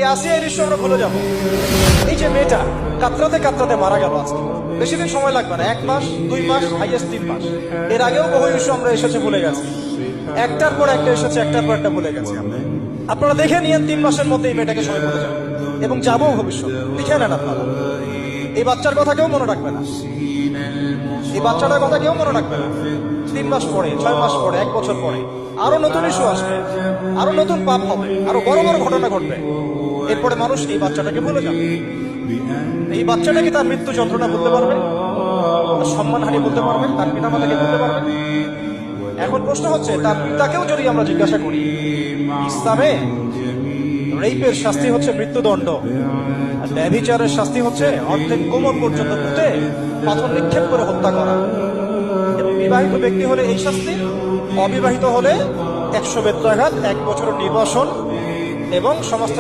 এই আসিয়া এই দৃশ্য আমরা ভুলে যাবো। এই যে মেয়েটা কাতরাতে কাতরাতে মারা গেল আজকে, বেশি দিন সময় লাগবে না, 1 মাস 2 মাস হাইয়েস্ট 3 মাস। এর আগেও বহু ইস্যু আমরা এসেছে ভুলে গেছি, একটার পর একটা এসেছে, একটার পর একটা ভুলে গেছি। আপনারা দেখে নিয়েন 3 মাসের মধ্যে এই মেয়েটাকে সময় ভুলে যাবে এবং যাবো ভবিষ্যৎ। লিখে নেন আপনারা, এই বাচ্চার কথা কেউ মনে রাখবে না, এই বাচ্চাটার কথা কেউ মনে রাখবে না। 3 মাস পরে, 6 মাস পরে, 1 বছর পরে আরো নতুন ইস্যু আসবে, আরো নতুন পাপ হবে, আরো বড় বড় ঘটনা ঘটবে। এরপরে মানুষ এই বাচ্চাটাকে ভুলে যাবে। এই বাচ্চাটাকে তার মৃত্যু যন্ত্রণা বলতে পারবে, তার সম্মানহানি বলতে পারবে, তার পিতামাতাকে বলতে পারবে। এখন প্রশ্ন হচ্ছে, তার পিতাকেও যদি আমরা জিজ্ঞাসা করি, ইসলামে রেপের শাস্তি হচ্ছে মৃত্যুদণ্ড, আর ব্যভিচারের শাস্তি হচ্ছে অর্ধেক কোমর পর্যন্ত পুঁতে পাথর নিক্ষেপ করে হত্যা করা। এবং বিবাহিত ব্যক্তি হলে এই শাস্তি, অবিবাহিত হলে 100 বেত্রাঘাত, 1 বছর নির্বাসন এবং সমাজ